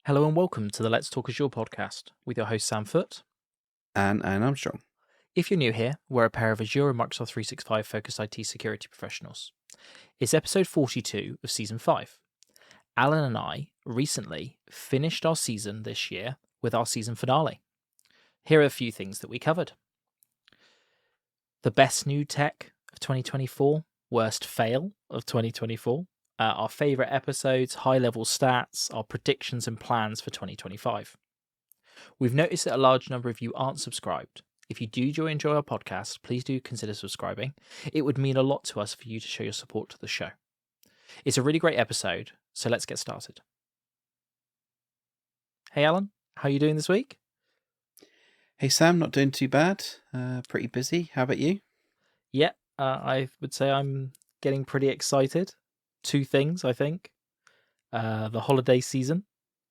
Hello and welcome to the Let's Talk Azure podcast with your host Sam Foote. And Armstrong. If you're new here, we're a pair of Azure and Microsoft 365 focused IT security professionals. It's episode 42 of season 5. Alan and I recently finished our season this year with our season finale. Here are a few things that we covered. The best new tech of 2024, worst fail of 2024, our favourite episodes, high-level stats, our predictions and plans for 2025. We've noticed that a large number of you aren't subscribed. If you do enjoy our podcast, please do consider subscribing. It would mean a lot to us for you to show your support to the show. It's a really great episode, so let's get started. Hey Alan, how are you doing this week? Hey Sam, not doing too bad. Pretty busy. How about you? Yeah, I would say I'm getting pretty excited. Two things, I think. The holiday season,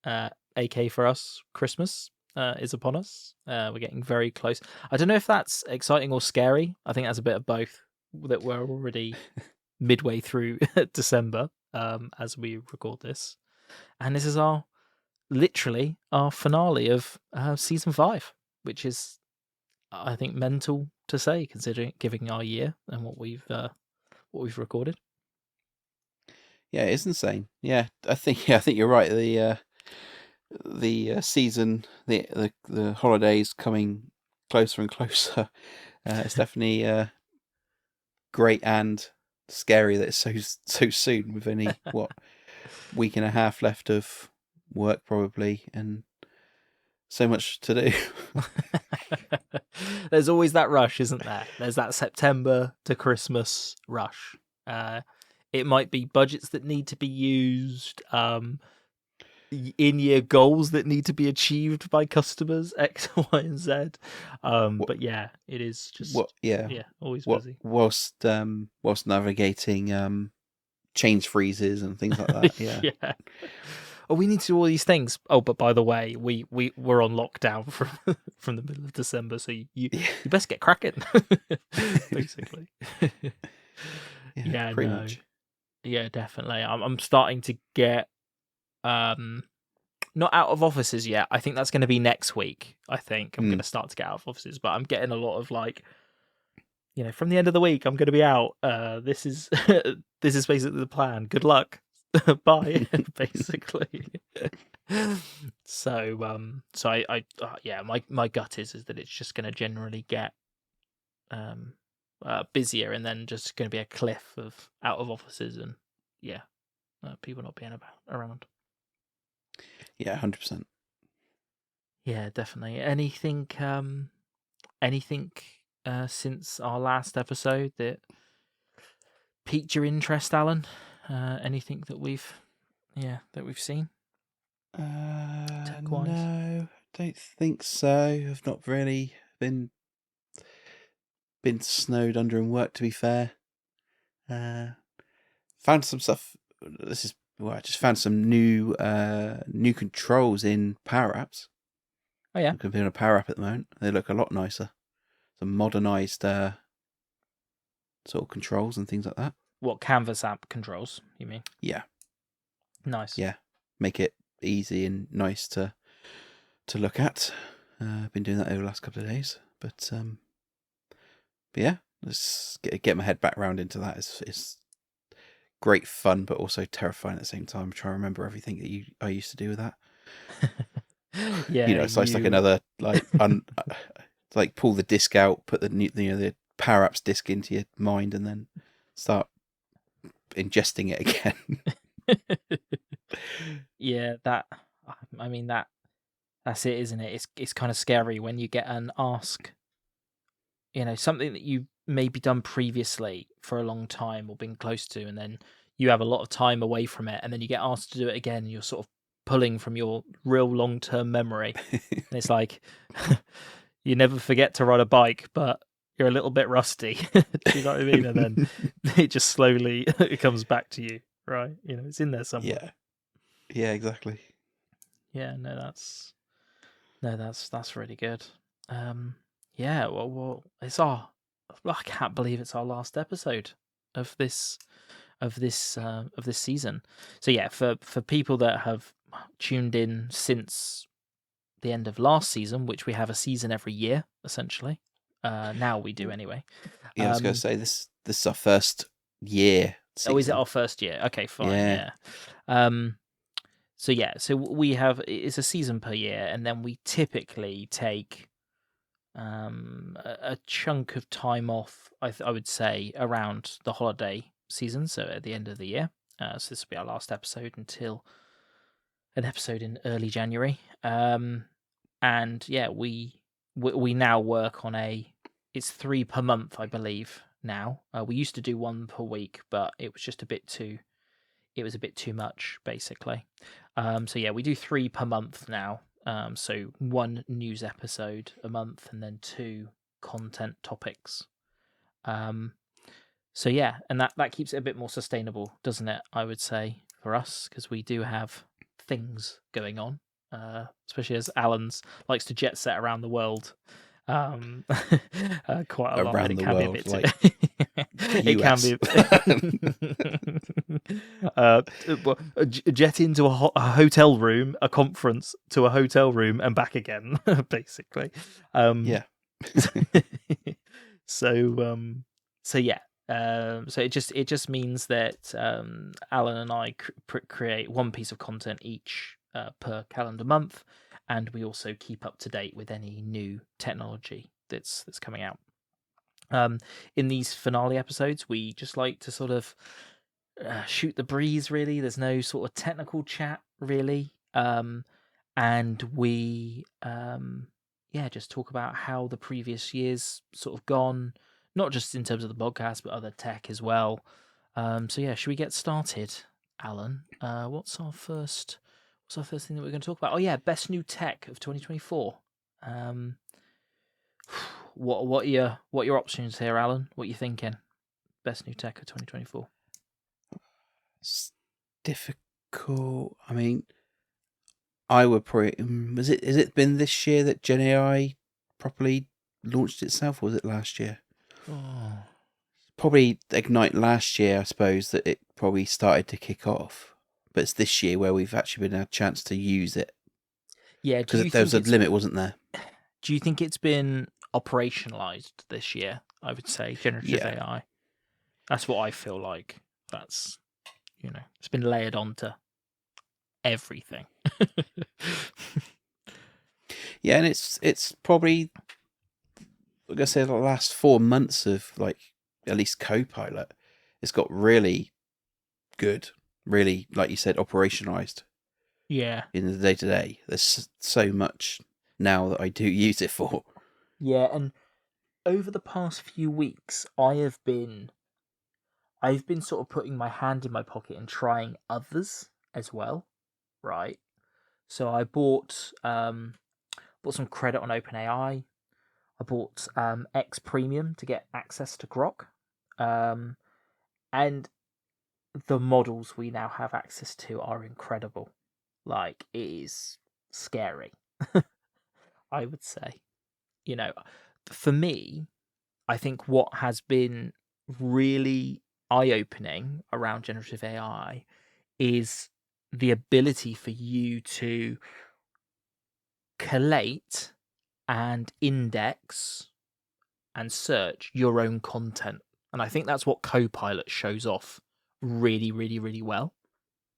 AK for us, Christmas, is upon us. We're getting very close. I don't know if that's exciting or scary. I think that's a bit of both, that we're already midway through December as we record this. And this is literally our finale of season 5, which is, I think, mental to say, considering giving our year and what we've recorded. Yeah, it's insane. Yeah, I think you're right. The season, the holidays coming closer and closer. It's definitely great and scary that it's so soon. With only week and a half left of work probably, and so much to do. There's always that rush, isn't there? There's that September to Christmas rush. It might be budgets that need to be used, in-year goals that need to be achieved by customers, X, Y, and Z. But yeah, it is just always busy. Whilst navigating change freezes and things like that. Yeah. Yeah. Oh, we need to do all these things. Oh, but by the way, we're on lockdown from the middle of December, so you best get cracking, basically. Yeah, pretty much. Yeah, definitely. I'm starting to get not out of offices yet. I think that's going to be next week. I think I'm going to start to get out of offices, but I'm getting a lot of from the end of the week I'm going to be out. This is basically the plan. Good luck. Bye, basically. So my gut is that it's just going to generally get busier, and then just going to be a cliff of out of offices, and people not being around. Yeah, 100%. Yeah, definitely. Anything since our last episode that piqued your interest, Alan? Anything that we've seen? Tech-wise? No, don't think so. I've not really been snowed under in work, to be fair. Found some stuff. I just found some new controls in Power Apps. Oh yeah, I'm comparing a Power App at the moment. They look a lot nicer. Some modernised sort of controls and things like that. What, Canvas app controls, you mean? Yeah. Nice. Yeah. Make it easy and nice to look at. I've been doing that over the last couple of days. But yeah, let's get my head back round into that. It's great fun, but also terrifying at the same time. Try to remember everything that I used to do with that. Yeah, it's like another like pull the disc out, put the Power Apps disc into your mind, and then start ingesting it again. Yeah, that's it, isn't it? It's kind of scary when you get an ask, something that you maybe done previously for a long time or been close to, and then you have a lot of time away from it, and then you get asked to do it again, and you're sort of pulling from your real long-term memory. And it's like, you never forget to ride a bike, but you're a little bit rusty. Do you know what I mean? And then it just slowly it comes back to you, right? It's in there somewhere. Yeah, exactly. Yeah, that's really good. Well, it's I can't believe it's our last episode of this season. So yeah, for people that have tuned in since the end of last season, which we have a season every year, essentially. Now we do anyway. Yeah, I was going to say this is our first year season. Oh, is it our first year? Okay, fine. Yeah. So we have, it's a season per year, and then we typically take a chunk of time off. I would say around the holiday season, so at the end of the year. So this will be our last episode until an episode in early January. And yeah, we now work on it's 3 per month, I believe. Now we used to do 1 per week, but it was just a bit too much, basically. So yeah, we do 3 per month now. So 1 news episode a month, and then 2 content topics. So yeah, and that keeps it a bit more sustainable, doesn't it? I would say for us, because we do have things going on, especially as Alan's likes to jet set around the world. Quite a lot. Around It the can world, be a bit like it can be jet into a hotel room, a conference to a hotel room, and back again, basically. Yeah. So yeah. So it just means that Alan and I create 1 piece of content each per calendar month, and we also keep up to date with any new technology that's coming out. In these finale episodes, we just like to sort of shoot the breeze. Really, there's no sort of technical chat really, and we just talk about how the previous year's sort of gone. Not just in terms of the podcast, but other tech as well. So yeah, should we get started, Alan? What's our first thing that we're going to talk about? Oh yeah, best new tech of 2024. What are your options here, Alan? What are you thinking? Best new tech of 2024. It's difficult. I mean, I would probably has it been this year that Gen AI properly launched itself, or was it last year? Oh. Probably Ignite last year, I suppose, that it probably started to kick off. But it's this year where we've actually been had a chance to use it. Yeah, because there was a limit, wasn't there? Do you think it's been operationalized this year? I would say generative AI. That's what I feel like. That's, it's been layered onto everything. Yeah, and it's probably, like I said, the last 4 months of at least Copilot, it's got really good, really, like you said, operationalized. Yeah. In the day to day, there's so much now that I do use it for. Yeah, and over the past few weeks, I've been sort of putting my hand in my pocket and trying others as well, right? So I bought some credit on OpenAI. I bought X Premium to get access to Grok, and the models we now have access to are incredible. Like, it is scary, I would say. For me, I think what has been really eye-opening around generative AI is the ability for you to collate and index and search your own content. And I think that's what Copilot shows off really, really, really well,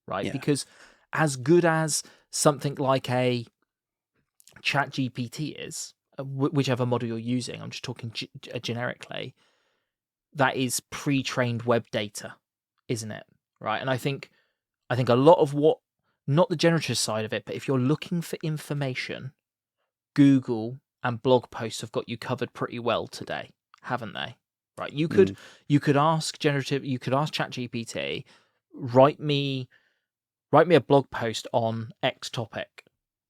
right? Yeah. Because as good as something like a ChatGPT is, whichever model you're using, I'm just talking generically, that is pre-trained web data, isn't it? Right? And I think a lot of what, not the generative side of it, but if you're looking for information, Google and blog posts have got you covered pretty well today, haven't they? Right? You could ask ChatGPT, write me a blog post on X topic,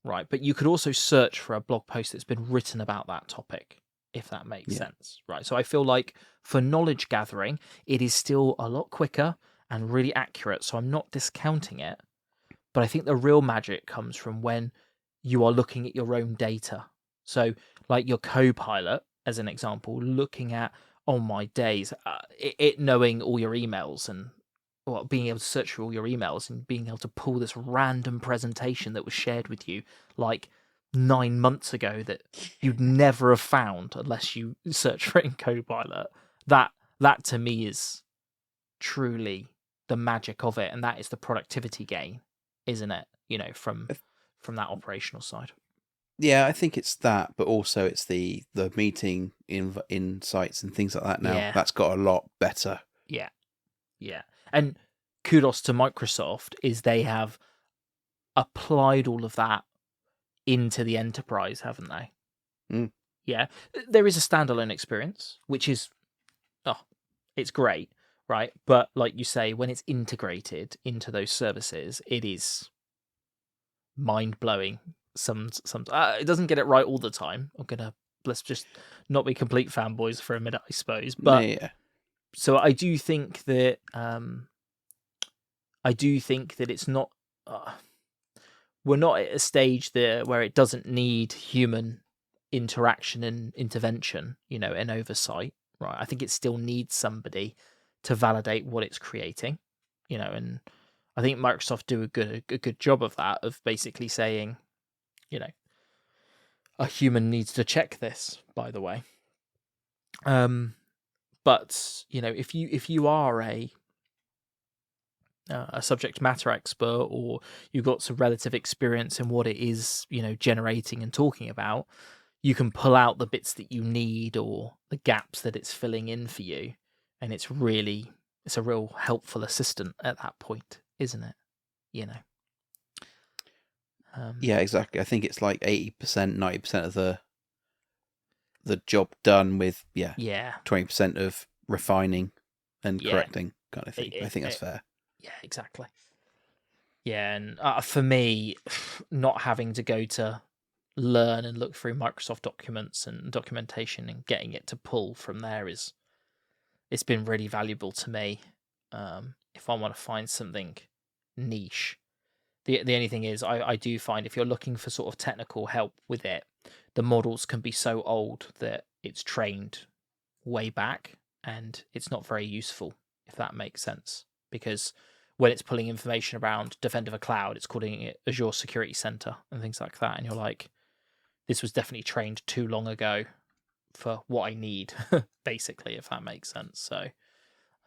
right? But you could also search for a blog post that's been written about that topic, if that makes sense, right? So I feel like for knowledge gathering, it is still a lot quicker and really accurate. So I'm not discounting it, but I think the real magic comes from when you are looking at your own data. So like your Copilot, as an example, looking at, oh my days, it knowing all your emails and being able to search through all your emails and being able to pull this random presentation that was shared with you like 9 months ago that you'd never have found unless you search for it in Copilot. That to me is truly the magic of it, and that is the productivity gain, isn't it? From that operational side. Yeah, I think it's that, but also it's the meeting insights and things like that now. Yeah. That's got a lot better. Yeah. Yeah. And kudos to Microsoft is they have applied all of that into the enterprise, haven't they? Mm. Yeah. There is a standalone experience, which is, it's great, right? But like you say, when it's integrated into those services, it is mind-blowing. It doesn't get it right all the time. Let's just not be complete fanboys for a minute, I suppose. But Yeah. so I do think that it's not. We're not at a stage there where it doesn't need human interaction and intervention, and oversight, right? I think it still needs somebody to validate what it's creating, and I think Microsoft do a good job of that, of basically saying, a human needs to check this, by the way. But if you are a subject matter expert, or you've got some relative experience in what it is, generating and talking about, you can pull out the bits that you need or the gaps that it's filling in for you. And it's a real helpful assistant at that point, isn't it? Yeah, exactly. I think it's like 80%, 90% of the job done with 20% of refining and correcting kind of thing. I think that's fair. Yeah, exactly. Yeah, and for me, not having to go to learn and look through Microsoft documents and documentation and getting it to pull from there it's been really valuable to me. If I want to find something niche, the only thing is I do find if you're looking for sort of technical help with it, the models can be so old that it's trained way back and it's not very useful, if that makes sense, because when it's pulling information around Defender for Cloud, it's calling it Azure Security Center and things like that, and you're like, this was definitely trained too long ago for what I need, basically, if that makes sense. So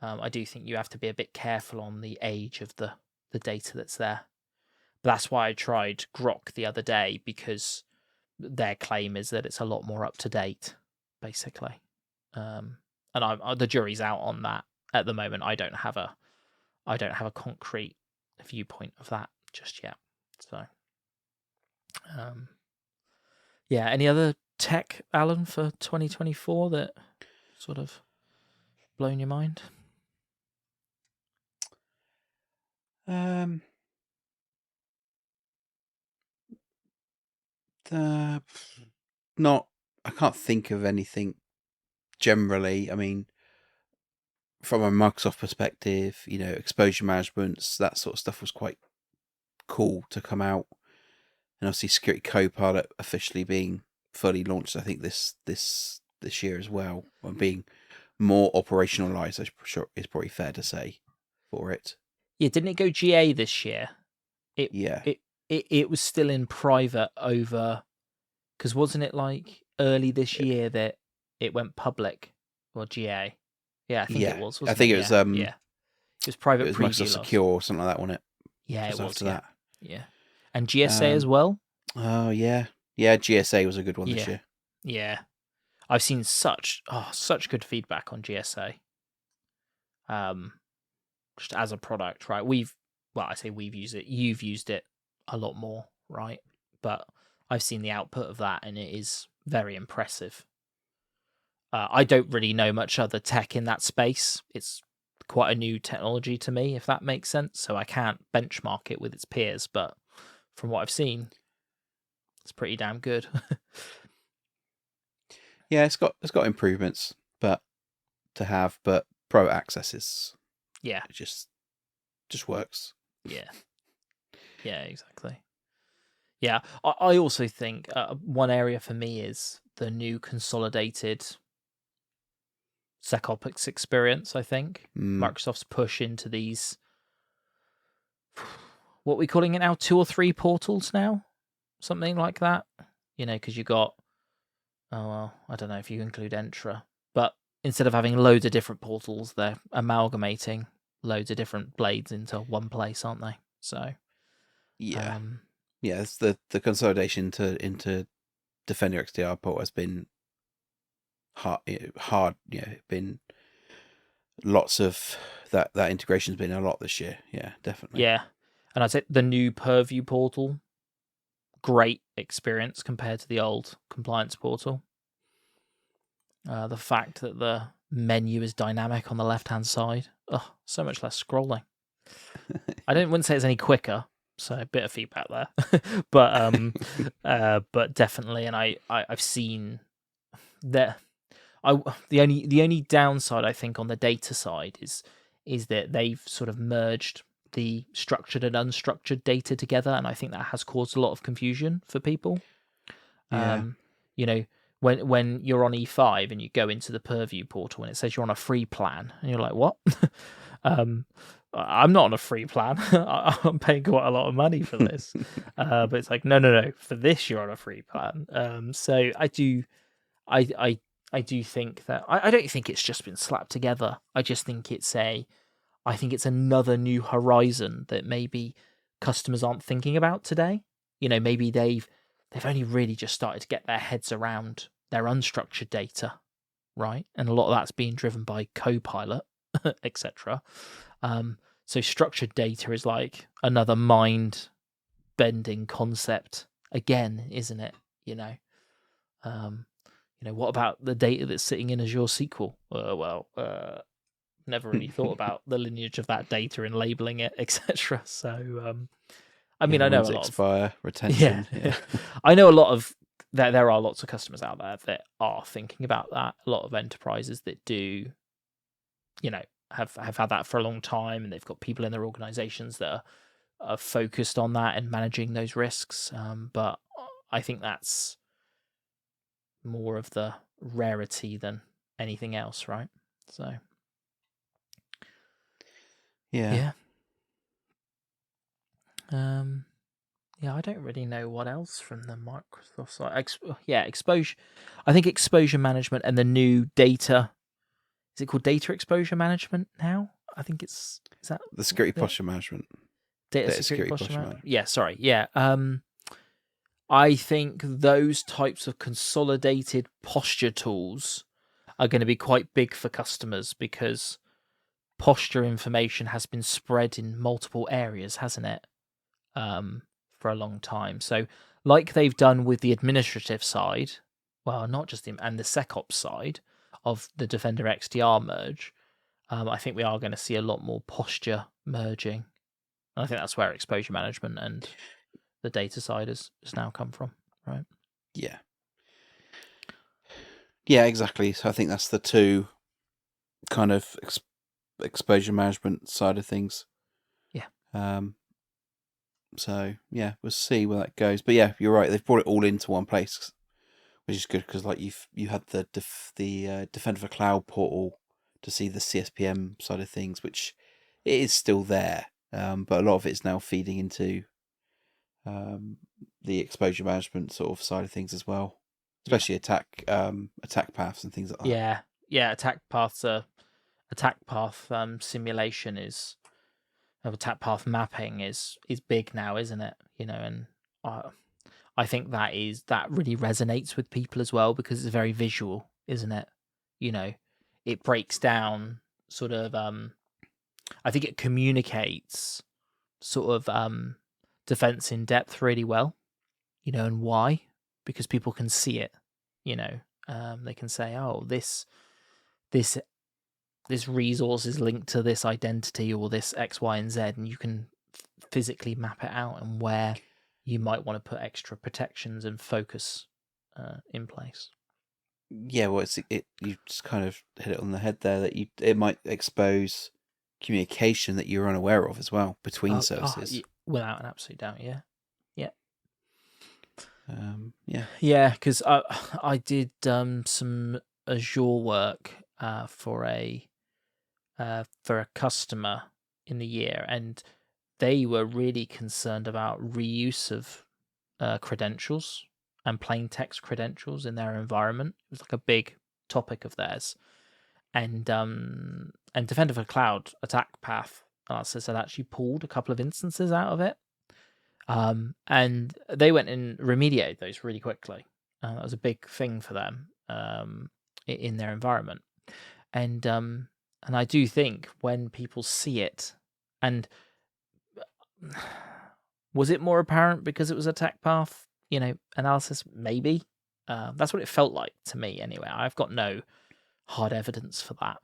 I do think you have to be a bit careful on the age of the data that's there. But that's why I tried Grok the other day, because their claim is that it's a lot more up to date, basically. And the jury's out on that at the moment. I don't have a concrete viewpoint of that just yet. So, yeah. Any other tech, Alan, for 2024 that sort of blown your mind? I can't think of anything generally. I mean, from a Microsoft perspective, exposure management, that sort of stuff was quite cool to come out. And obviously Security Copilot officially being fully launched, I think this year as well, and being more operationalized, I'm sure is probably fair to say for it. Yeah, didn't it go GA this year? Yeah. It was still in private over, because wasn't it like early this year that it went public or GA? Yeah, I think it was. Wasn't I think it? it was. Yeah. It was private. It was Microsoft Secure or something like that, wasn't it? Yeah, just it was. After that. Yeah, and GSA as well. Oh yeah, GSA was a good one this year. Yeah, I've seen such good feedback on GSA. Just as a product, right? I say we've used it. You've used it a lot more, right? But I've seen the output of that, and it is very impressive. I don't really know much other tech in that space. It's quite a new technology to me, if that makes sense. So I can't benchmark it with its peers, but from what I've seen, it's pretty damn good. Yeah, it's got improvements, but Pro Access is it just works. Yeah, exactly. Yeah, I also think one area for me is the new consolidated SecOps experience. I think Microsoft's push into these what are we calling it now? 2 or 3 portals now, something like that. Because you got, I don't know if you include Entra, but instead of having loads of different portals, they're amalgamating loads of different blades into one place, aren't they? So yeah, it's the consolidation into Defender XDR port has been hard. Been lots of that integration's been a lot this year. Yeah, definitely. Yeah, and I'd say the new Purview portal, great experience compared to the old compliance portal. The fact that the menu is dynamic on the left-hand side, so much less scrolling. I wouldn't say it's any quicker, so a bit of feedback there, but definitely, and I've seen that. The only downside I think on the data side is that they've sort of merged the structured and unstructured data together, and I think that has caused a lot of confusion for people. Yeah. When you're on E5 and you go into the Purview portal and it says you're on a free plan, and you're like, what? I'm not on a free plan. I'm paying quite a lot of money for this. But it's like, no. For this, you're on a free plan. So I do think that I don't think it's just been slapped together. I just think I think it's another new horizon that maybe customers aren't thinking about today. Maybe they've only really just started to get their heads around their unstructured data, right? And a lot of that's being driven by Copilot, etc. So structured data is like another mind-bending concept again, isn't it? What about the data that's sitting in Azure SQL? Never really thought about the lineage of that data and labeling it, etc. So, I know a lot of retention. Yeah. I know a lot of there are lots of customers out there that are thinking about that. A lot of enterprises that do, have had that for a long time, and they've got people in their organizations that are focused on that and managing those risks. But I think that's more of the rarity than anything else, right? So yeah. I don't really know what else from the Microsoft side. Exposure. I think exposure management and the new data. Is it called data exposure management now? I think is that the security posture management. Data security posture management. Yeah, sorry. Yeah. I think those types of consolidated posture tools are going to be quite big for customers because posture information has been spread in multiple areas, hasn't it? For a long time. So, like they've done with the administrative side, well, not just and the SecOps side of the Defender XDR merge, I think we are going to see a lot more posture merging. And I think that's where exposure management and the data side has now come from, right? Yeah. Yeah, exactly. So I think that's the two kind of exposure management side of things. Yeah. So yeah, we'll see where that goes. But yeah, you're right. They've brought it all into one place, which is good because like you had the Defender for Cloud portal to see the CSPM side of things, which it is still there, but a lot of it is now feeding into the exposure management sort of side of things as well, especially attack paths and things like that. Yeah. Attack path simulation is. Attack path mapping is big now, isn't it? And I think that really resonates with people as well because it's very visual, isn't it? It breaks down sort of. I think it communicates sort of defense in depth really well, and why? Because people can see it. They can say, "Oh, this resource is linked to this identity or this X, Y, and Z," and you can physically map it out and where you might want to put extra protections and focus in place. Yeah, well, you just kind of hit it on the head there that it might expose communication that you're unaware of as well between services. Without an absolute doubt, yeah. Yeah, because I did some Azure work for a customer in the year, and they were really concerned about reuse of credentials and plain text credentials in their environment. It was like a big topic of theirs. And Defender for Cloud Attack Path analysis had actually pulled a couple of instances out of it. And they went and remediated those really quickly. That was a big thing for them in their environment. And I do think when people see it, and was it more apparent because it was attack path, analysis? Maybe. That's what it felt like to me anyway. I've got no hard evidence for that.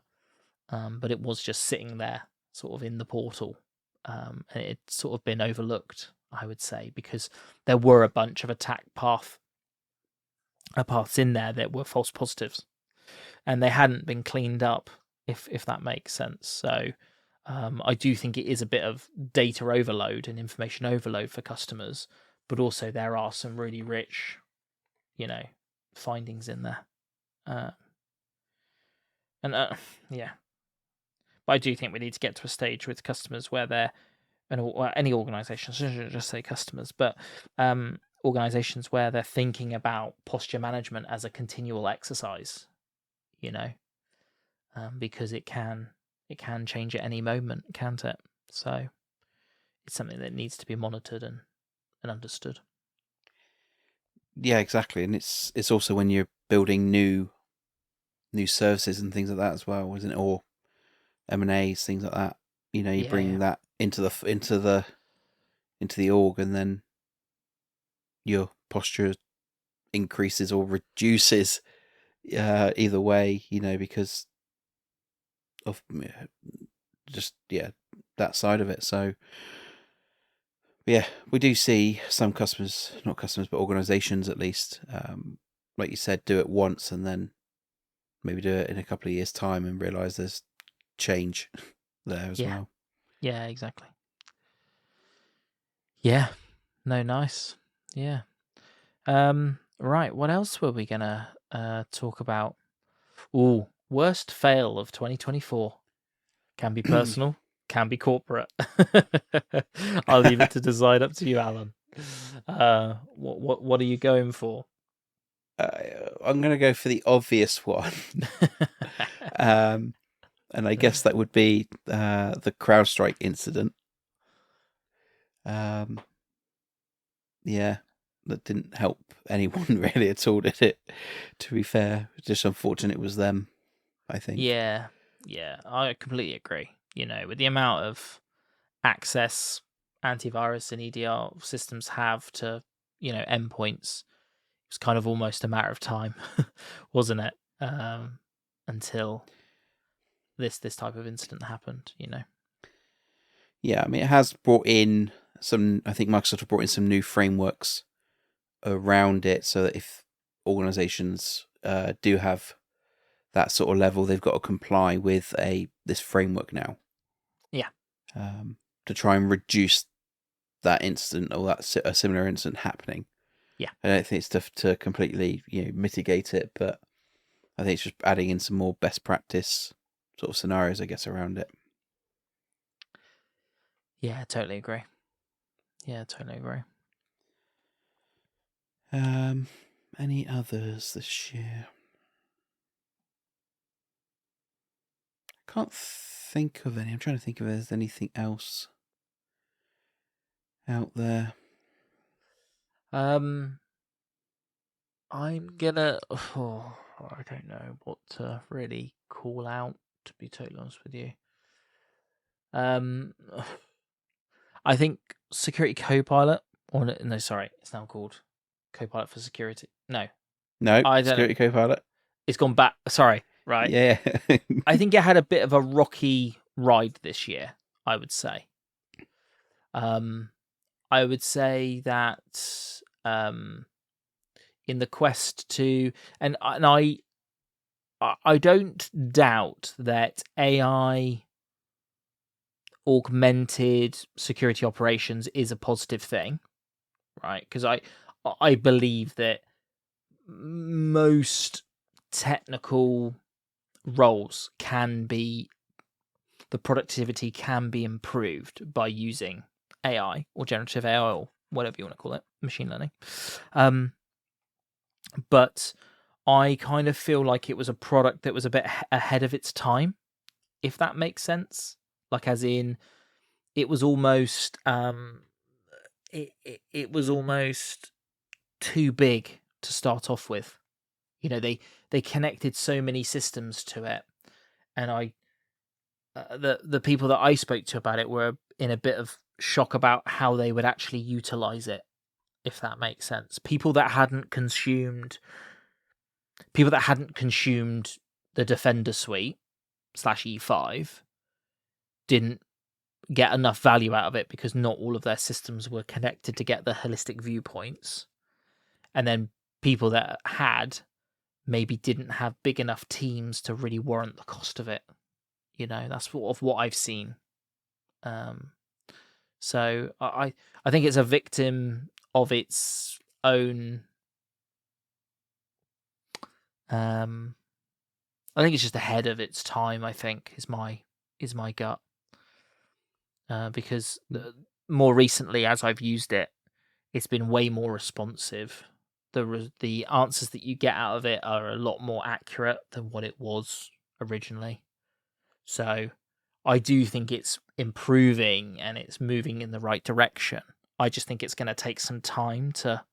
But it was just sitting there sort of in the portal. And it's sort of been overlooked, I would say, because there were a bunch of attack paths in there that were false positives. And they hadn't been cleaned up, if that makes sense. So I do think it is a bit of data overload and information overload for customers, but also there are some really rich, findings in there. Yeah. But I do think we need to get to a stage with customers where they're, or any organisations, I shouldn't just say customers, but organisations where they're thinking about posture management as a continual exercise, because it can change at any moment, can't it? So it's something that needs to be monitored and understood. Yeah, exactly. And it's also when you're building new services and things like that as well, isn't it? Or M&As, things like that. You bring that into the org, and then your posture increases or reduces either way, because of just that side of it. So yeah, we do see some customers, not customers, but organizations at least, like you said, do it once and then maybe do it in a couple of years' time and realize there's change there as well. Yeah, exactly. Yeah. No, nice. Yeah. Right, what else were we gonna talk about? Ooh, worst fail of 2024. Can be personal, can be corporate. I'll leave it to decide, up to you, Alan. What are you going for? I'm going to go for the obvious one. And I guess that would be the CrowdStrike incident. Yeah, that didn't help anyone really at all, did it? To be fair, just unfortunate it was them, I think. Yeah, I completely agree. With the amount of access antivirus and EDR systems have to, endpoints, it was kind of almost a matter of time, wasn't it? Until this type of incident happened, Yeah, I mean, it has brought in some, I think Microsoft have brought in some new frameworks around it so that if organizations do have that sort of level, they've got to comply with this framework now. Yeah. To try and reduce that incident or a similar incident happening. Yeah. I don't think it's to completely mitigate it, but I think it's just adding in some more best practice sort of scenarios, I guess, around it. Yeah, totally agree. Any others this year? I can't think of any. I'm trying to think if there's anything else out there. I'm gonna. I don't know what to really call out, to be totally honest with you. I think Security Copilot, or no, sorry, it's now called Copilot for Security. No, Security Copilot. It's gone back. Sorry, right? Yeah. I think it had a bit of a rocky ride this year, I would say. I would say that in the quest to, and I don't doubt that AI augmented security operations is a positive thing, right? Because I believe that most technical roles the productivity can be improved by using AI or generative AI or whatever you want to call it, machine learning. But I kind of feel like it was a product that was a bit ahead of its time, if that makes sense. Like, as in, it was almost it was almost too big to start off with. They connected so many systems to it, and the people that I spoke to about it were in a bit of shock about how they would actually utilize it, if that makes sense. People that hadn't consumed the Defender suite /E5 didn't get enough value out of it because not all of their systems were connected to get the holistic viewpoints. And then people that had maybe didn't have big enough teams to really warrant the cost of it. That's sort of what I've seen. So I think it's a victim of its own. I think it's just ahead of its time. I think is my gut. Because more recently, as I've used it, it's been way more responsive. The answers that you get out of it are a lot more accurate than what it was originally. So I do think it's improving and it's moving in the right direction. I just think it's going to take some time to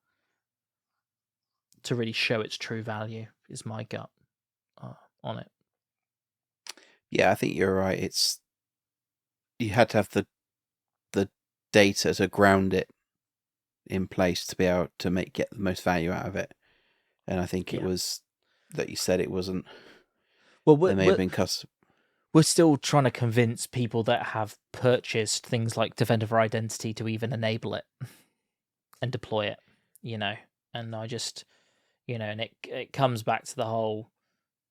really show its true value, is my gut on it. Yeah, I think you're right. You had to have the data to ground it in place to be able to get the most value out of it. And I think it was that you said it wasn't. Well, there may have been custom. We're still trying to convince people that have purchased things like Defender for Identity to even enable it and deploy it, And I just, and it comes back to the whole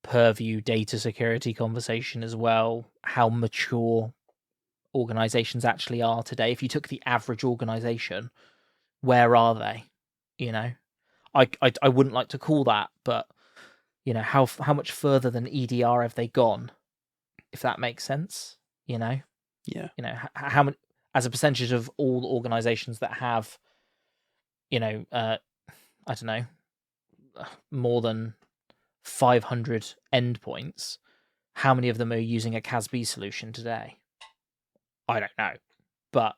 purview data security conversation as well, how mature organizations actually are today. If you took the average organization, where are they? I wouldn't like to call that, but how much further than EDR have they gone? If that makes sense, Yeah. How many, as a percentage of all organizations that have, I don't know, more than 500 endpoints, how many of them are using a CASB solution today? I don't know, but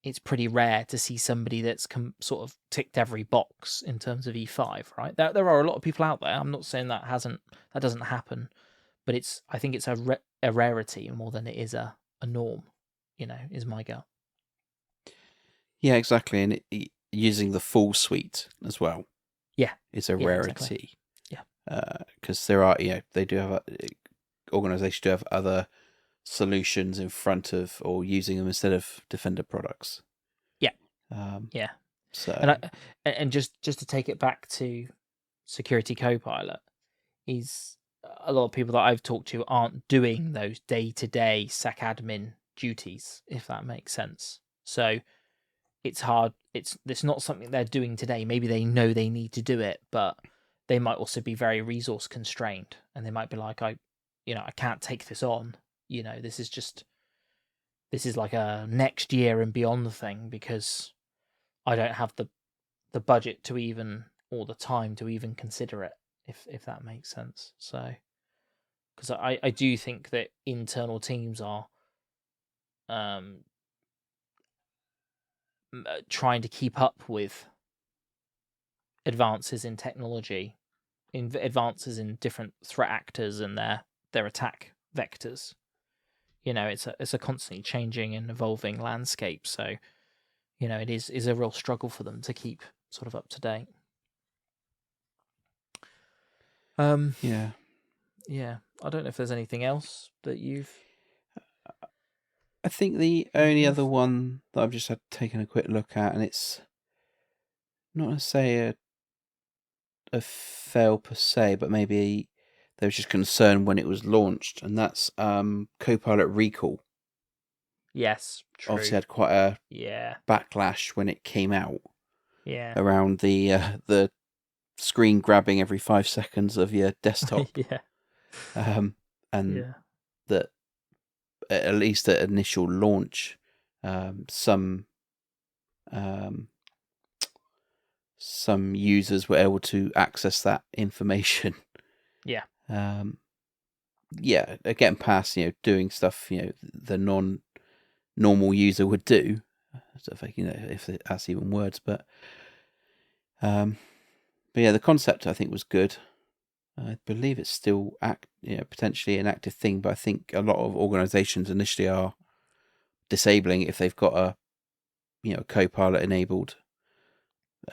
it's pretty rare to see somebody that's sort of ticked every box in terms of E5, right? There are a lot of people out there. I'm not saying that doesn't happen, but I think it's a rarity more than it is a norm. Is my gut. Yeah, exactly, and using the full suite as well. Yeah, is a rarity. Exactly. Yeah, because there are they do have organizations do have other solutions in front of or using them instead of Defender products. Yeah. Yeah. So and just to take it back to Security Copilot, is a lot of people that I've talked to aren't doing those day-to-day SEC admin duties, if that makes sense. So it's hard. It's not something they're doing today. Maybe they know they need to do it, but they might also be very resource constrained, and they might be like, I can't take this on. This is like a next year and beyond thing because I don't have the budget to even, or the time to even consider it, if that makes sense. So, because I do think that internal teams are trying to keep up with advances in technology, advances in different threat actors and their attack vectors. It's a constantly changing and evolving landscape. So, it is a real struggle for them to keep sort of up to date. Yeah. I don't know if there's anything else that you've. I think the only other one that I've just had taken a quick look at, and it's not to say a fail per se, but maybe there was just concern when it was launched, and that's Copilot Recall. Yes, true. Obviously had quite a backlash when it came out. Yeah. Around the screen grabbing every 5 seconds of your desktop. Yeah. And that at least at initial launch, Some users were able to access that information. Yeah. Getting past doing stuff the normal user would do. So if that's even words, but yeah, the concept I think was good. I believe it's still potentially an active thing, but I think a lot of organisations initially are disabling it if they've got a Copilot enabled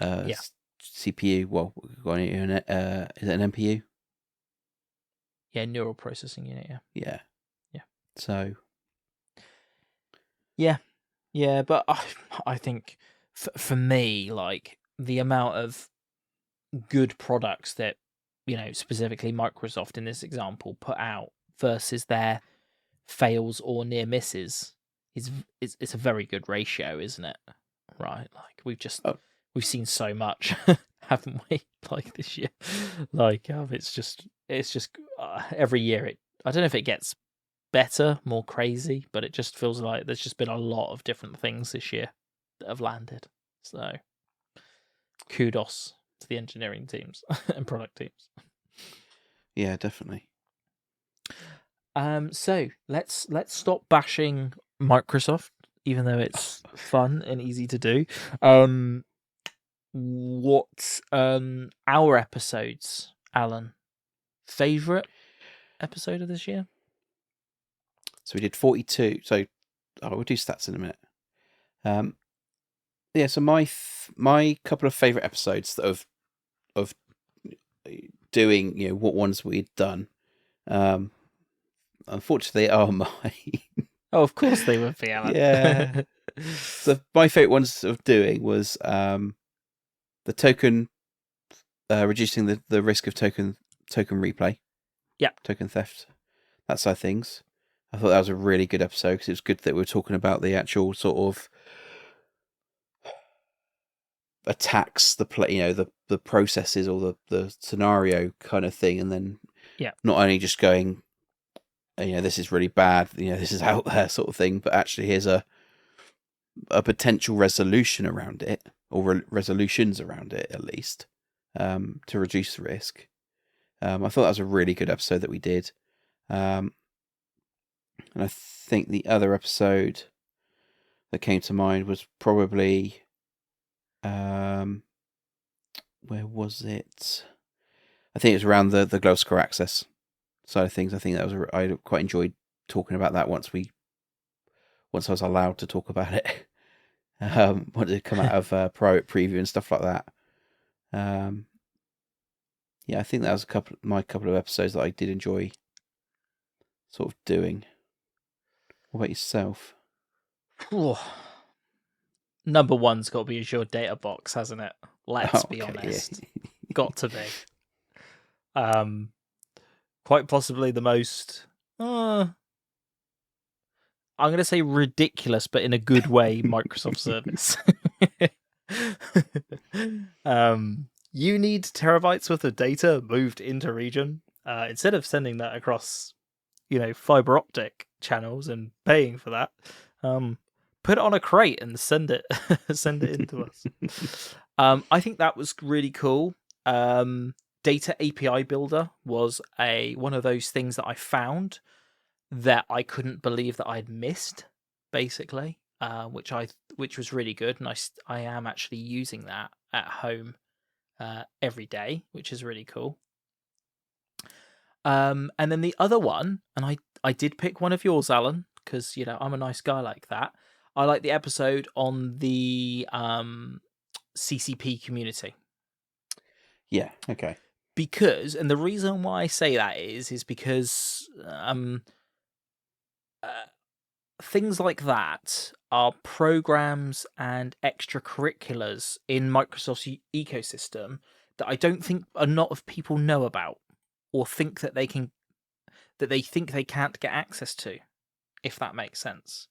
CPU. Well, is it an NPU? Yeah, neural processing unit. Yeah. Yeah. So. Yeah, but I think for me, like the amount of good products that specifically Microsoft in this example put out versus their fails or near misses it's a very good ratio, isn't it? Right, like we've seen so much, haven't we? Like this year, like it's just every year I don't know if it gets better, more crazy, but it just feels like there's just been a lot of different things this year that have landed. So kudos to the engineering teams and product teams. Yeah, definitely. So let's stop bashing Microsoft, even though it's fun and easy to do. What our episodes, Alan? Favorite episode of this year? So we did 42. So we'll do stats in a minute. Yeah. So my couple of favorite episodes of doing what ones we'd done. Unfortunately, are mine. Oh, of course they would be, Alan. Yeah. So my favorite ones of doing was the token, reducing the risk of token replay. Yeah. Token theft. That side of things. I thought that was a really good episode because it was good that we were talking about the actual sort of attacks, the processes or the scenario kind of thing, and then not only just going, this is really bad, this is out there sort of thing, but actually here's a potential resolution around it, or resolutions around it at least, to reduce the risk. I thought that was a really good episode that we did. And I think the other episode that came to mind was probably, where was it? I think it was around the glove score access side of things. I think that was I quite enjoyed talking about that once I was allowed to talk about it. Wanted to come out of private preview and stuff like that. Yeah, I think that was my couple of episodes that I did enjoy sort of doing. What about yourself? Number one's got to be Azure Data Box, hasn't it? Let's be honest. Yeah. Got to be. Quite possibly the most, I'm going to say ridiculous, but in a good way, Microsoft service. You need terabytes worth of data moved into region. Instead of sending that across, fiber optic channels and paying for that, put it on a crate and send it into us. I think that was really cool. Data API Builder was one of those things that I found that I couldn't believe that I'd missed, basically, which was really good, and I am actually using that at home every day, which is really cool. And then the other one, and I did pick one of yours, Alan, because I'm a nice guy like that. I like the episode on the CCP community. Yeah. Okay. Because, and the reason why I say that is because things like that are programs and extracurriculars in Microsoft's ecosystem that I don't think a lot of people know about, or think that they think they can't get access to, if that makes sense.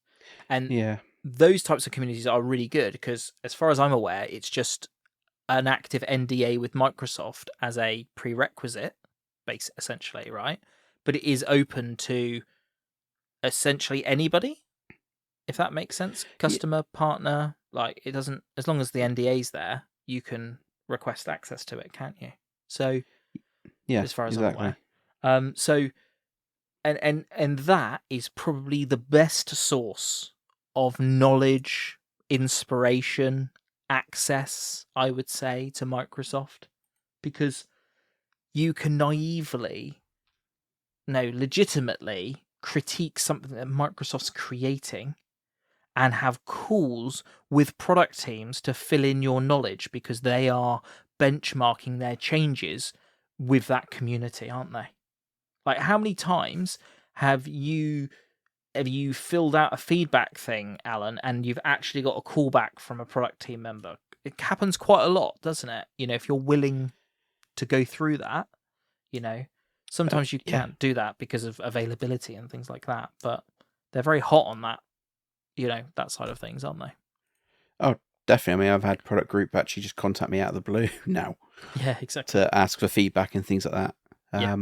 And those types of communities are really good because, as far as I'm aware, it's just an active NDA with Microsoft as a prerequisite, essentially, right? But it is open to essentially anybody, if that makes sense. Customer, partner, like it doesn't, as long as the NDA's there, you can request access to it, can't you? So, Yeah, as far as exactly. I'm aware. So, and that is probably the best source of knowledge, inspiration, access, I would say, to Microsoft, because you can legitimately critique something that Microsoft's creating and have calls with product teams to fill in your knowledge because they are benchmarking their changes with that community, aren't they? Like, how many times have you filled out a feedback thing, Alan, and you've actually got a callback from a product team member? It happens quite a lot, doesn't it? If you're willing to go through that, sometimes you Yeah. can't do that because of availability and things like that, but they're very hot on that, that side of things, aren't they? Oh, definitely. I mean, I've had product group actually just contact me out of the blue now Yeah, exactly. to ask for feedback and things like that. Yeah.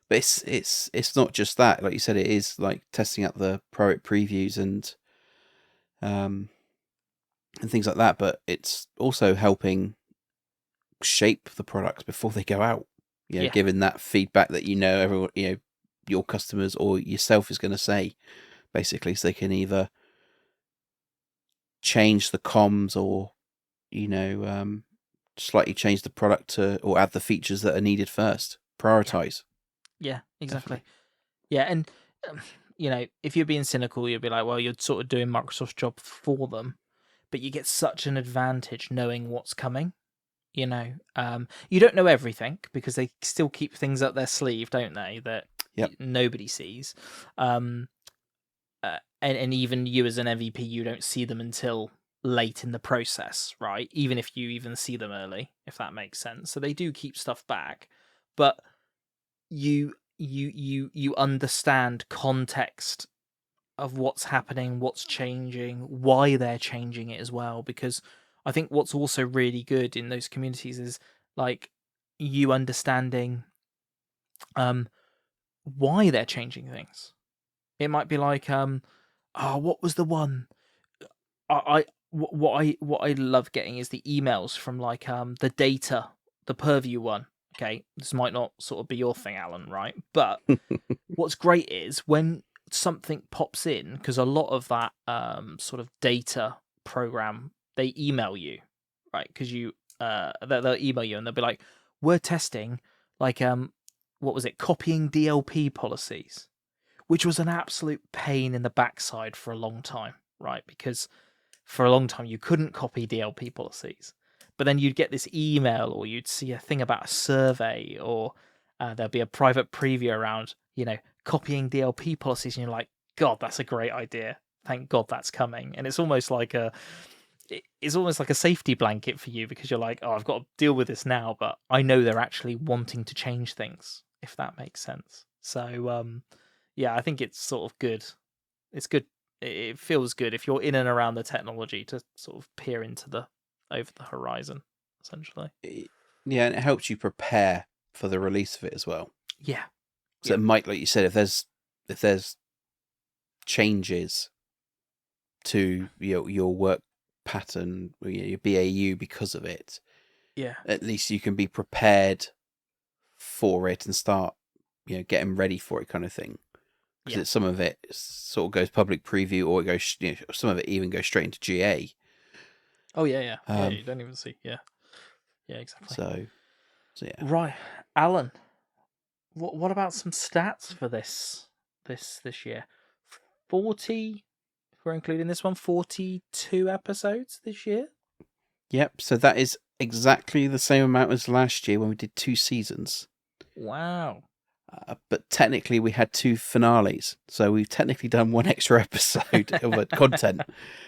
But it's not just that. Like you said, it is like testing out the product previews and things like that. But it's also helping shape the products before they go out. Yeah. Giving that feedback that everyone, your customers or yourself is going to say, basically, so they can either change the comms or slightly change the product or add the features that are needed first. Prioritize. Yeah, exactly. Definitely. Yeah, and if you're being cynical, you'll be like, well, you're sort of doing Microsoft's job for them, but you get such an advantage knowing what's coming. You don't know everything because they still keep things up their sleeve, don't they? That Yep. nobody sees. And even you as an MVP, you don't see them until late in the process, right? Even if you even see them early, if that makes sense. So they do keep stuff back, but you understand context of what's happening, what's changing, why they're changing it as well. Because I think what's also really good in those communities is like you understanding why they're changing things. It might be like what was the one? What I love getting is the emails from like the data, the purview one. Okay, this might not sort of be your thing, Alan, right? But what's great is when something pops in, because a lot of that sort of data program, they email you, right? Because they'll email you and they'll be like, we're testing like what was it, copying DLP policies, which was an absolute pain in the backside for a long time, right? Because for a long time you couldn't copy DLP policies, but then you'd get this email or you'd see a thing about a survey or there'll be a private preview around, copying DLP policies, and you're like, God, that's a great idea. Thank God that's coming. And it's almost like a safety blanket for you because you're like, oh, I've got to deal with this now, but I know they're actually wanting to change things, if that makes sense. So, yeah, I think it's sort of good. It's good. It feels good if you're in and around the technology to sort of peer into over the horizon, essentially. Yeah, and it helps you prepare for the release of it as well. Yeah. So it might, like you said, if there's changes to your work pattern, your BAU because of it, Yeah. at least you can be prepared for it and start getting ready for it, kind of thing. Because some of it sort of goes public preview, or it goes some of it even goes straight into GA. Oh yeah. Yeah, you don't even see. Yeah, exactly. So yeah. Right, Alan. What about some stats for this year? 40. If we're including this one, 42 episodes this year. Yep. So that is exactly the same amount as last year when we did 2 seasons. Wow. But technically, we had 2 finales, so we've technically done 1 extra episode of content.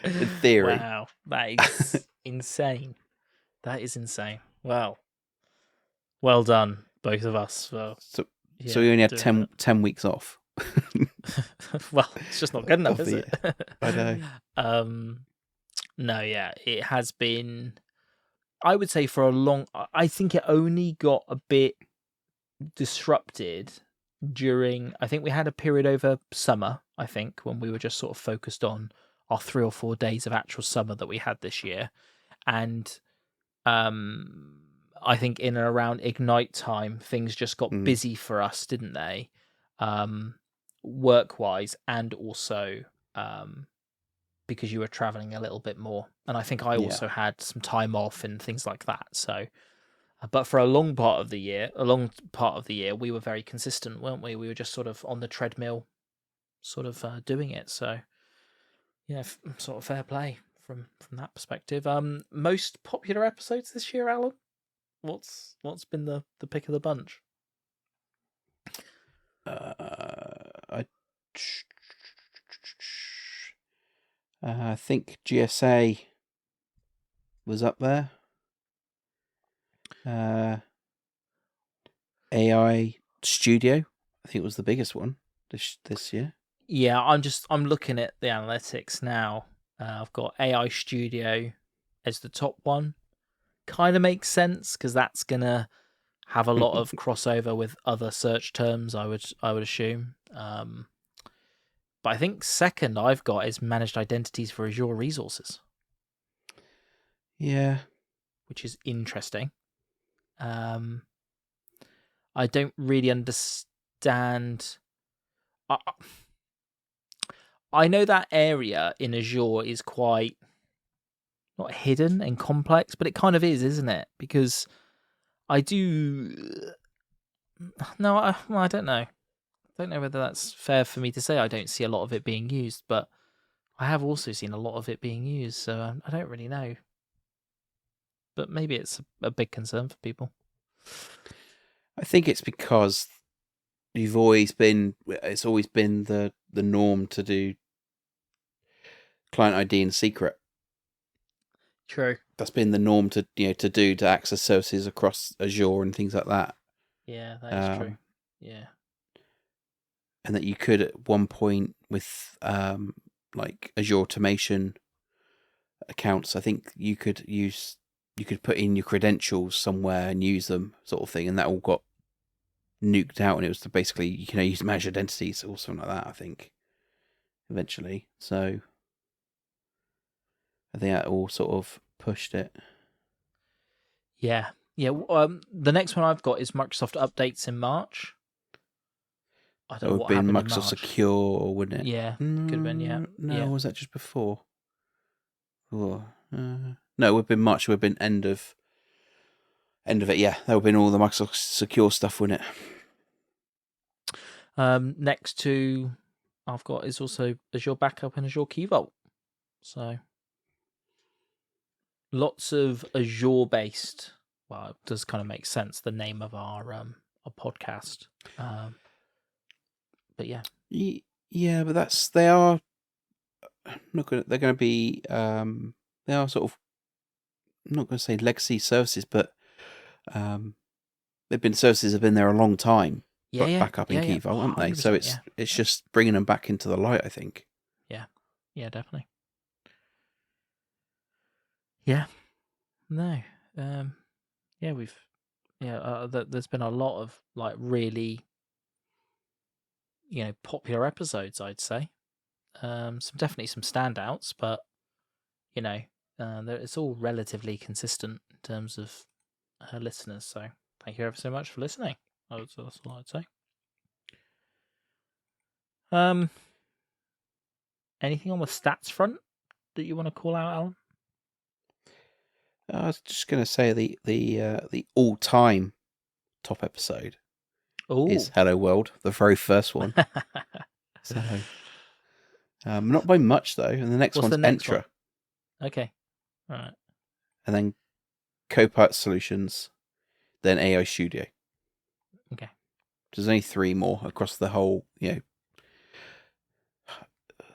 In theory. Wow, that is insane. That is insane. Wow. Well done, both of us. So we only had 10 weeks off. Well, it's just not good enough, is it? I know. No, yeah, it has been. I would say for a long. I think it only got a bit disrupted during. I think we had a period over summer. I think when we were just sort of focused on our 3 or 4 days of actual summer that we had this year. And I think in and around Ignite time, things just got busy for us, didn't they? Work-wise, and also because you were traveling a little bit more. And I think I also had some time off and things like that. So, but for a long part of the year, we were very consistent, weren't we? We were just sort of on the treadmill, sort of doing it. So, yeah, sort of fair play from that perspective. Most popular episodes this year, Alan? What's been the pick of the bunch? I think GSA was up there. AI Studio, I think, was the biggest one this year. Yeah, I'm looking at the analytics now. I've got AI Studio as the top one. Kind of makes sense because that's gonna have a lot of crossover with other search terms, I would assume. But I think second I've got is managed identities for Azure resources. Yeah, which is interesting. I don't really understand. I know that area in Azure is quite not hidden and complex, but it kind of is, isn't it? Because I do. No, I don't know. I don't know whether that's fair for me to say. I don't see a lot of it being used, but I have also seen a lot of it being used, so I don't really know. But maybe it's a big concern for people. I think it's because it's always been the norm to do client ID in secret. True. That's been the norm to access services across Azure and things like that. Yeah, that is true. Yeah. And that you could at one point with like Azure automation accounts, I think you could put in your credentials somewhere and use them, sort of thing, and that all got nuked out, and it was to basically you can use managed identities or something like that, I think, eventually. So I think that all sort of pushed it. Yeah. The next one I've got is Microsoft updates in March. I don't know what happened in March. Microsoft Secure, wouldn't it? Yeah, could have been. Yeah. No, was that just before? No, it would have been March. It would have been end of it. Yeah, that would have been all the Microsoft Secure stuff, wouldn't it? Next to I've got is also Azure Backup and Azure Key Vault. So lots of Azure based. Well, it does kind of make sense. The name of our podcast. But yeah. Yeah, but they are not going. They're going to be. They are sort of. I'm not going to say legacy services, but they've been services have been there a long time. Yeah, Backup in Key Vault, haven't they? So it's just bringing them back into the light, I think. Yeah, definitely. Yeah, no, there's been a lot of like really, popular episodes, I'd say. Definitely some standouts, but it's all relatively consistent in terms of listeners. So thank you ever so much for listening. That's all I'd say. Anything on the stats front that you want to call out, Alan? I was just going to say the all-time top episode is Hello World, the very first one. So, not by much though. And the next one's Entra. Okay, all right. And then Copilot Solutions, then AI Studio. Okay. There's only 3 more across the whole,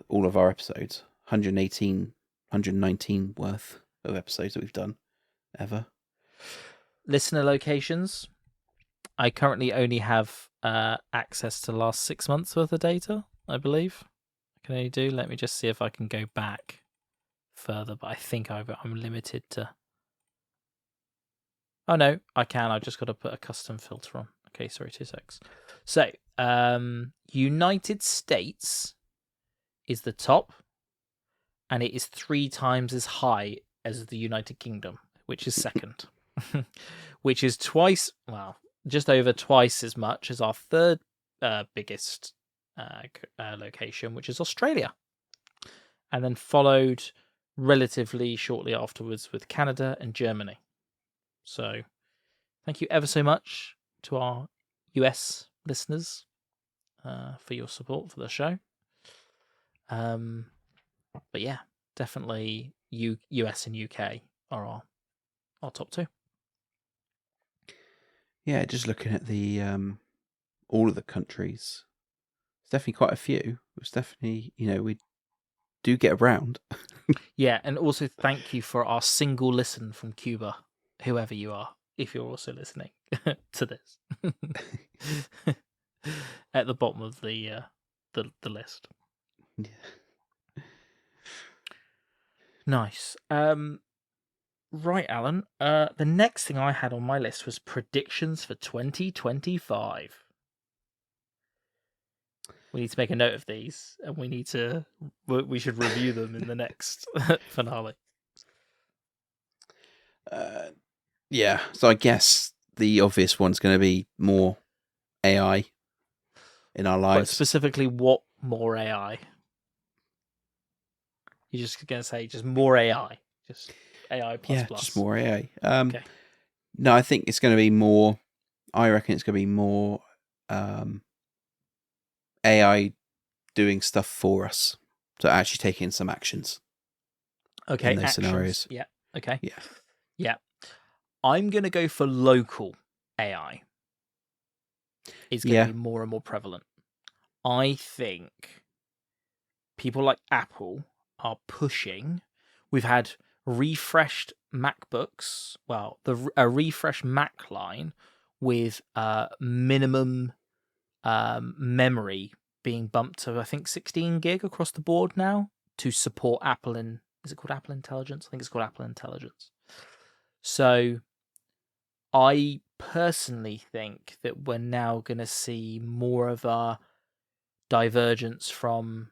all of our episodes. 119 worth of episodes that we've done ever. Listener locations. I currently only have access to the last 6 months worth of data, I believe. I can only do. Let me just see if I can go back further, but I think I'm limited to. Oh no, I can. I've just got to put a custom filter on. Okay, sorry, 2 secs. So, United States is the top and it is 3 times as high as the United Kingdom, which is second, which is just over twice as much as our third biggest location, which is Australia, and then followed relatively shortly afterwards with Canada and Germany. So thank you ever so much to our US listeners for your support for the show. But yeah, definitely US and UK are our top 2. Yeah, just looking at the all of the countries, there's definitely quite a few. It's definitely, we do get around. Yeah, and also thank you for our single listen from Cuba, whoever you are, if you're also listening to this at the bottom of the list. Yeah. Nice. Right, Alan. The next thing I had on my list was predictions for 2025. We need to make a note of these, and we should review them in the next finale. Yeah, so I guess the obvious one's going to be more AI in our But lives. specifically, what more AI? You're just going to say just more AI? Just AI plus Yeah, plus? just more AI. Okay. No, I think it's going to be more... I reckon it's going to be more AI doing stuff for us. So actually taking some actions. Okay, in those actions. scenarios. Yeah, okay. Yeah. Yeah. I'm going to go for local AI. It's going to be more and more prevalent. I think people like Apple are pushing. We've had refreshed MacBooks, a refreshed Mac line with minimum memory being bumped to, I think, 16 gig across the board now to support Apple is it called Apple Intelligence? I think it's called Apple Intelligence. So I personally think that we're now going to see more of a divergence from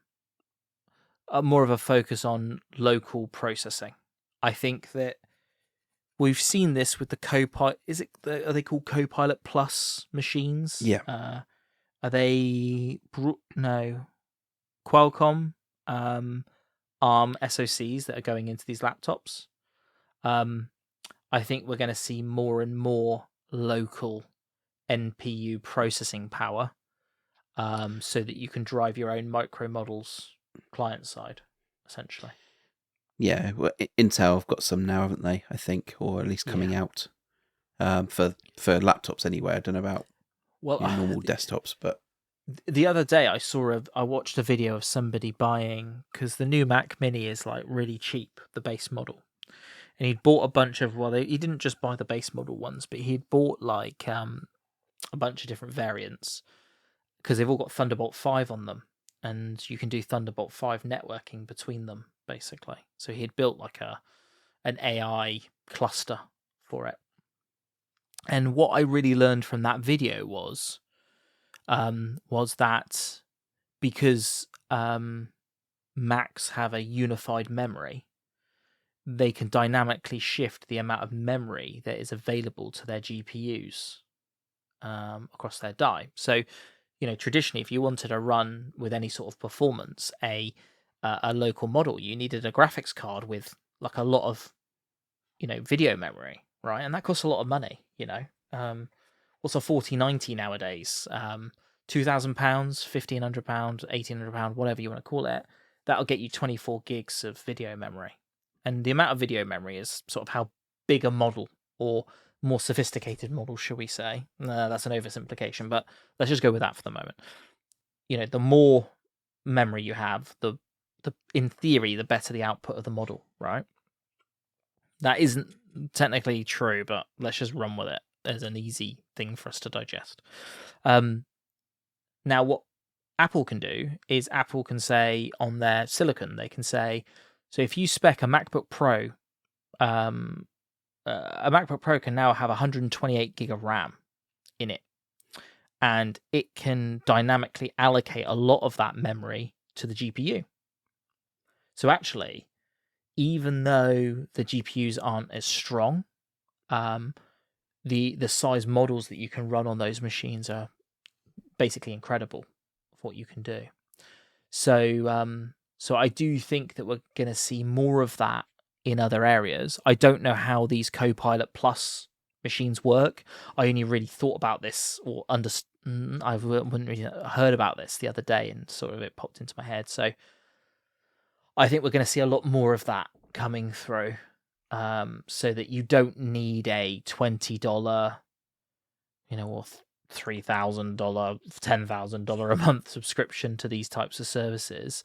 more of a focus on local processing. I think that we've seen this with the Copilot. Are they called Copilot Plus machines? Yeah. Are they no Qualcomm ARM SoCs that are going into these laptops? I think we're going to see more and more local NPU processing power, so that you can drive your own micro models client side, essentially. Yeah, well, Intel have got some now, haven't they? I think, or at least coming out for laptops anyway. I don't know about normal desktops, but the other day I watched a video of somebody buying, because the new Mac Mini is like really cheap, the base model, and he'd bought a bunch of he didn't just buy the base model ones, but he'd bought like a bunch of different variants because they've all got Thunderbolt 5 on them, and you can do Thunderbolt 5 networking between them, basically. So he'd built like an AI cluster for it. And what I really learned from that video was that because Macs have a unified memory, they can dynamically shift the amount of memory that is available to their GPUs across their die. So, traditionally, if you wanted to run with any sort of performance a local model, you needed a graphics card with like a lot of, video memory, right? And that costs a lot of money. What's a 4090 nowadays? £2,000, £1,500, £1,800, whatever you want to call it. That'll get you 24 gigs of video memory. And the amount of video memory is sort of how big a model, or more sophisticated model, should we say? That's an oversimplification, but let's just go with that for the moment. The more memory you have, the in theory, the better the output of the model, right? That isn't technically true, but let's just run with it as an easy thing for us to digest. Now, what Apple can do is Apple can say on their silicon, they can say, so if you spec a MacBook Pro, a MacBook Pro can now have 128 gig of RAM in it, and it can dynamically allocate a lot of that memory to the GPU. So actually, even though the GPUs aren't as strong, the size models that you can run on those machines are basically incredible of what you can do. So I do think that we're going to see more of that in other areas. I don't know how these Copilot Plus machines work. I only really thought about this or I wouldn't really heard about this the other day, and sort of it popped into my head. So I think we're going to see a lot more of that coming through, so that you don't need a $20, or $3,000, $10,000 a month subscription to these types of services.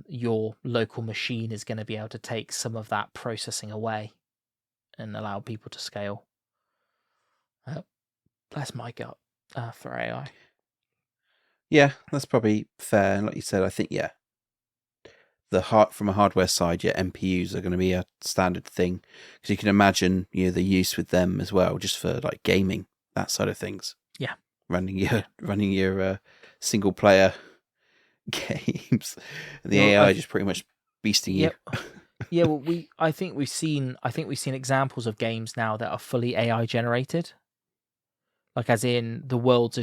Your local machine is going to be able to take some of that processing away and allow people to scale. Bless my gut for AI. Yeah, that's probably fair. And like you said, I think from a hardware side, MPUs are going to be a standard thing, because you can imagine the use with them as well, just for like gaming, that side of things. Yeah, running your single player games, and the AI just pretty much beasting you. Yeah, well, I think we've seen examples of games now that are fully AI generated. Like, as in, the worlds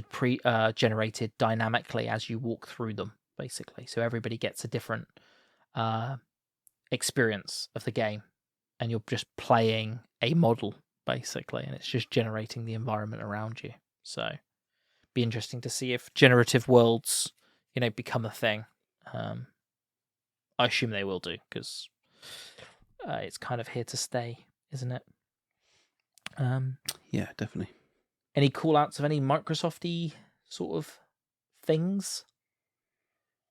are generated dynamically as you walk through them, basically. So everybody gets a different experience of the game, and you're just playing a model, basically, and it's just generating the environment around you. So, be interesting to see if generative worlds, become a thing. I assume they will do, because it's kind of here to stay, isn't it? Yeah, definitely. Any call outs of any Microsoft-y sort of things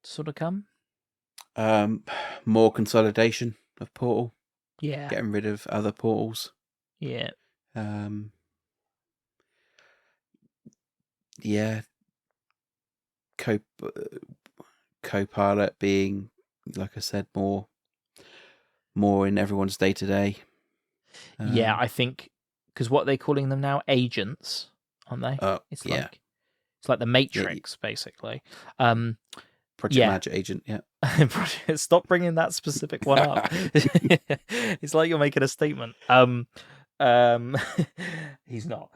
to sort of come? More consolidation of Portal. Yeah. Getting rid of other portals. Yeah. Yeah. Copilot being, like I said, more in everyone's day to day. Yeah, I think, because what are they calling them now? Agents, aren't they? It's like the Matrix, basically. Project Magic Agent, yeah. Stop bringing that specific one up. It's like you're making a statement. He's not.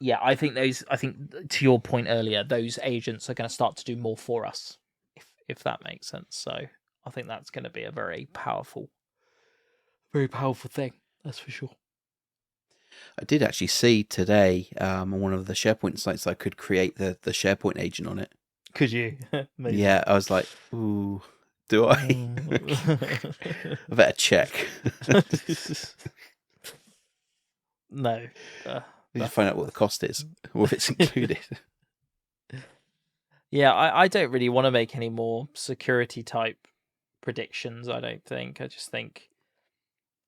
Yeah, I think to your point earlier, those agents are going to start to do more for us, if that makes sense. So I think that's going to be a very powerful thing. That's for sure. I did actually see today on one of the SharePoint sites I could create the SharePoint agent on it. Could you? Yeah, I was like, ooh, do I? I better check. No. Need to find out what the cost is, or if it's included. Yeah, I don't really want to make any more security type predictions, I don't think. I just think,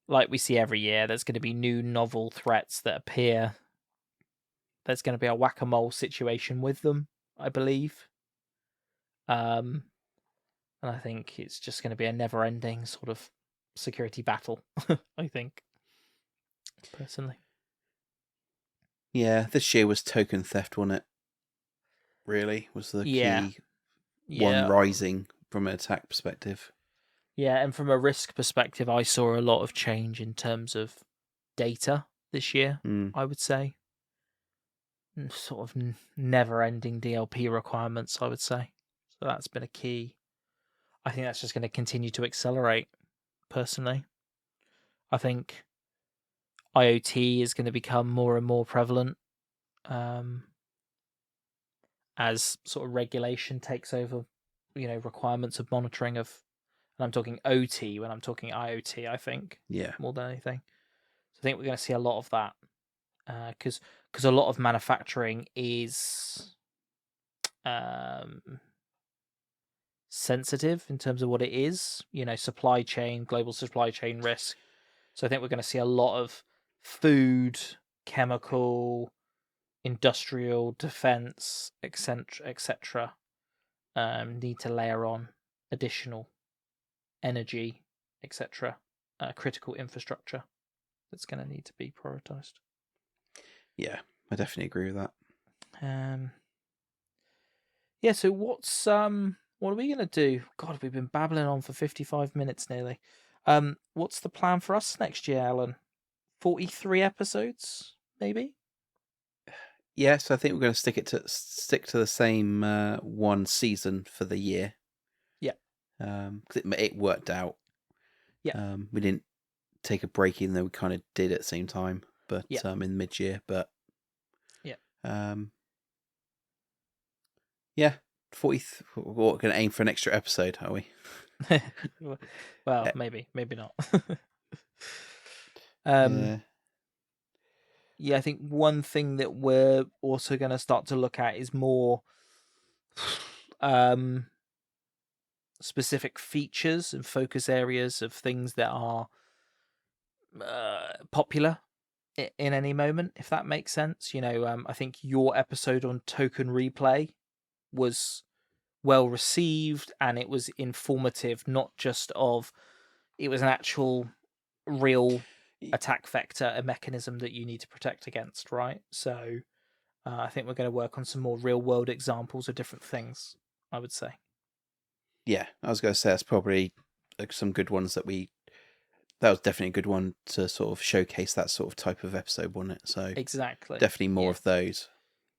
like we see every year, there's going to be new novel threats that appear. There's going to be a whack-a-mole situation with them, I believe. And I think it's just going to be a never-ending sort of security battle, I think, personally. Yeah, this year was token theft, wasn't it? Really, was the key one rising from an attack perspective. Yeah, and from a risk perspective, I saw a lot of change in terms of data this year, I would say. Sort of never-ending DLP requirements, I would say. So that's been a key. I think that's just going to continue to accelerate, personally. I think IoT is going to become more and more prevalent as sort of regulation takes over, requirements of monitoring of, and I'm talking OT when I'm talking IoT, I think. Yeah. More than anything. So I think we're going to see a lot of that, because a lot of manufacturing is sensitive in terms of what it is, supply chain, global supply chain risk. So I think we're going to see a lot of food, chemical, industrial, defense, etc. Need to layer on additional energy, etc. Critical infrastructure that's going to need to be prioritized. Yeah, I definitely agree with that. Yeah. So what's what are we going to do? God, we've been babbling on for 55 minutes nearly. What's the plan for us next year, Alan? 43 episodes, maybe? Yes, I think we're going to stick to the same one season for the year. Yeah. 'Cause it worked out. Yeah. We didn't take a break, even though we kind of did at the same time, but Yeah. in mid-year. But yeah, yeah, 40. We're going to aim for an extra episode, are we? well, maybe not. Yeah. Yeah, I think one thing that we're also going to start to look at is more specific features and focus areas of things that are popular in any moment, if that makes sense. I think your episode on token replay was well received, and it was informative, not just of it was an actual real attack vector, a mechanism that you need to protect against, right? So I think we're going to work on some more real world examples of different things, I would say. Yeah, I was going to say that's probably some good ones that was definitely a good one to sort of showcase that sort of type of episode, wasn't it? So Exactly. definitely more of those.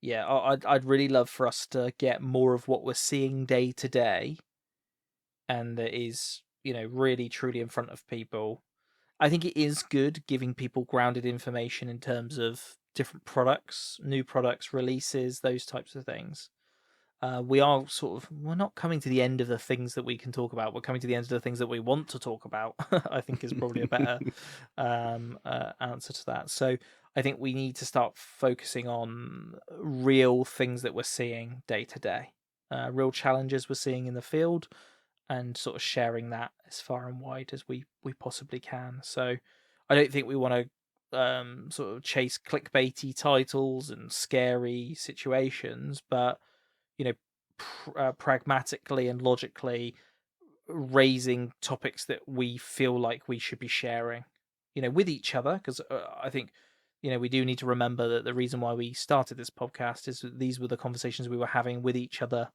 Yeah, I'd really love for us to get more of what we're seeing day to day, and that is, really truly in front of people. I think it is good giving people grounded information in terms of different products, new products, releases, those types of things. We're not coming to the end of the things that we can talk about. We're coming to the end of the things that we want to talk about. I think is probably a better answer to that. So I think we need to start focusing on real things that we're seeing day to day, real challenges we're seeing in the field, and sort of sharing that as far and wide as we possibly can. So I don't think we want to sort of chase clickbaity titles and scary situations, but pragmatically and logically raising topics that we feel like we should be sharing, with each other. Because I think, we do need to remember that the reason why we started this podcast is that these were the conversations we were having with each other.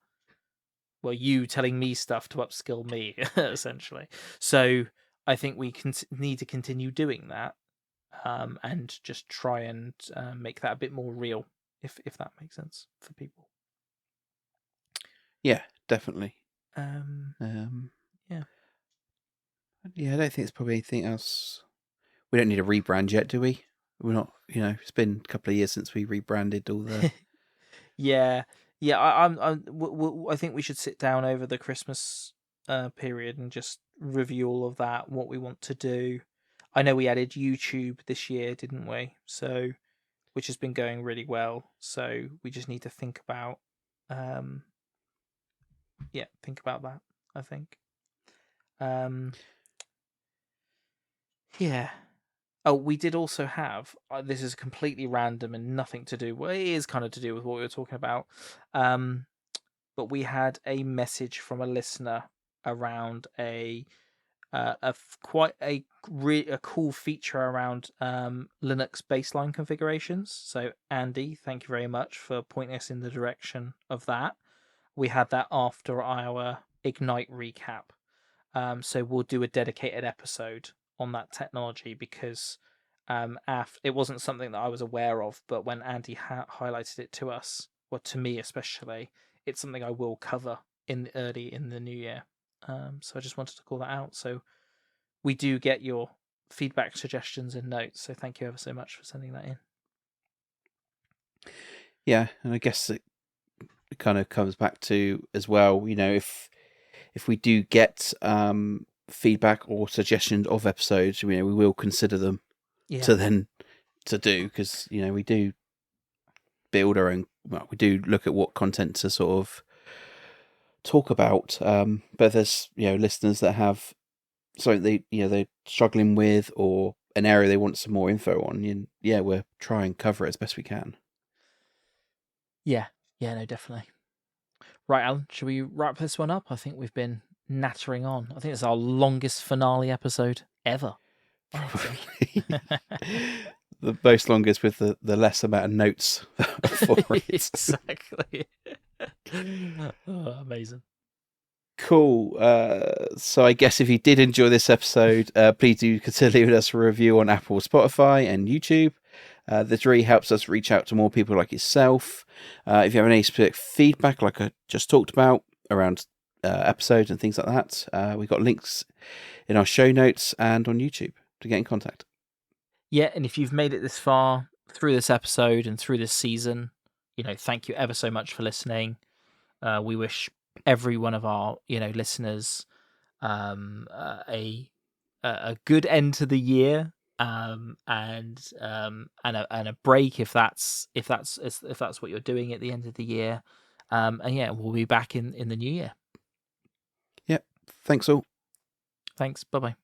Well, you telling me stuff to upskill me, essentially. So I think we need to continue doing that, and just try and make that a bit more real, if that makes sense for people. Yeah, definitely. Yeah. Yeah, I don't think there's probably anything else. We don't need a rebrand yet, do we? We're not, it's been a couple of years since we rebranded all the. Yeah. I think we should sit down over the Christmas period and just review all of that, what we want to do. I know we added YouTube this year, didn't we? So, which has been going really well. So we just need to think about, think about that, I think. Yeah. Oh, we did also have, this is completely random and nothing to do, well, it is kind of to do with what we were talking about. But we had a message from a listener around quite a cool feature around Linux baseline configurations. So Andy, thank you very much for pointing us in the direction of that. We had that after our Ignite recap. So we'll do a dedicated episode on that technology, because it wasn't something that I was aware of, but when Andy highlighted it to us, or to me especially, it's something I will cover early in the new year. So I just wanted to call that out. So we do get your feedback, suggestions, and notes. So thank you ever so much for sending that in. Yeah, and I guess it kind of comes back to as well, if we do get feedback or suggestions of episodes, we will consider them to do, because we do build our own. Well, we do look at what content to sort of talk about. But there's listeners that have something they're struggling with, or an area they want some more info on. And we'll try and cover it as best we can. Yeah, no, definitely. Right, Alan, should we wrap this one up? I think we've been nattering on. I think it's our longest finale episode ever. Probably. The most longest with the less amount of notes for it. Exactly. Oh, amazing. Cool. So I guess if you did enjoy this episode, please do consider leaving us a review on Apple, Spotify, and YouTube. This really helps us reach out to more people like yourself. If you have any specific feedback, like I just talked about, around episodes and things like that, we've got links in our show notes and on YouTube to get in contact. Yeah, and if you've made it this far through this episode and through this season, thank you ever so much for listening. We wish every one of our listeners a good end to the year, and a break if that's what you're doing at the end of the year. And yeah, we'll be back in the new year. Yep. Thanks all. Thanks. Bye bye.